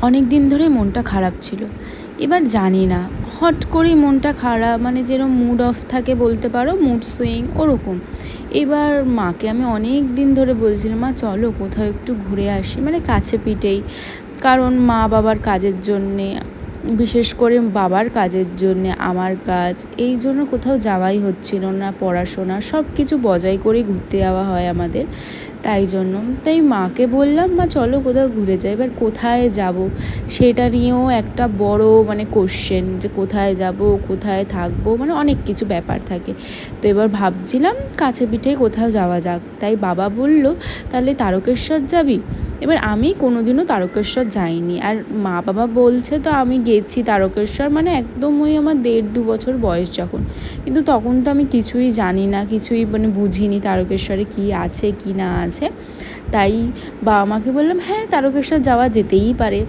অনেক দিন ধরে মনটা খারাপ ছিল। এবার জানি না, হট করেই মনটা খারাপ, মানে যেরকম মুড অফ থাকে বলতে পারো, মুড সুইং ওরকম। এবার মাকে আমি অনেক দিন ধরে বলছিলাম, মা চলো কোথাও একটু ঘুরে আসি, মানে কাছে পিঠেই। কারণ মা বাবার কাজের জন্যে, বিশেষ করে বাবার কাজের জন্যে আমার কাজ, এই জন্য কোথাও যাওয়াই হচ্ছিল না। পড়াশোনা সব কিছু বজায় করে ঘুরতে যাওয়া হয় আমাদের, তাই মাকে বললাম, মা চলো কোথাও ঘুরে যাই। এবার কোথায় যাব সেটা নিয়েও একটা বড় মানে কোশ্চেন, যে কোথায় যাব, কোথায় থাকবো, মানে অনেক কিছু ব্যাপার থাকে। তো এবার ভাবছিলাম কাছে পিঠে কোথাও যাওয়া যাক। তাই বাবা বলল, তাহলে তারকেশ্বর যাবি? এবার আমি কোনোদিনও তারকেশ্বর যাইনি, আর মা বাবা বলছে তো আমি গেছি তারকেশ্বর, মানে একদম ওই আমার 1.5-2 বছর বয়স যখন। কিন্তু তখন তো আমি কিছুই জানি না, কিছুই মানে বুঝিনি তারকেশ্বরে কী আছে কি না আছে। তাই বাবা মাকে বললাম, হ্যাঁ তারকেশ্বর যাওয়া যেতেই পারে।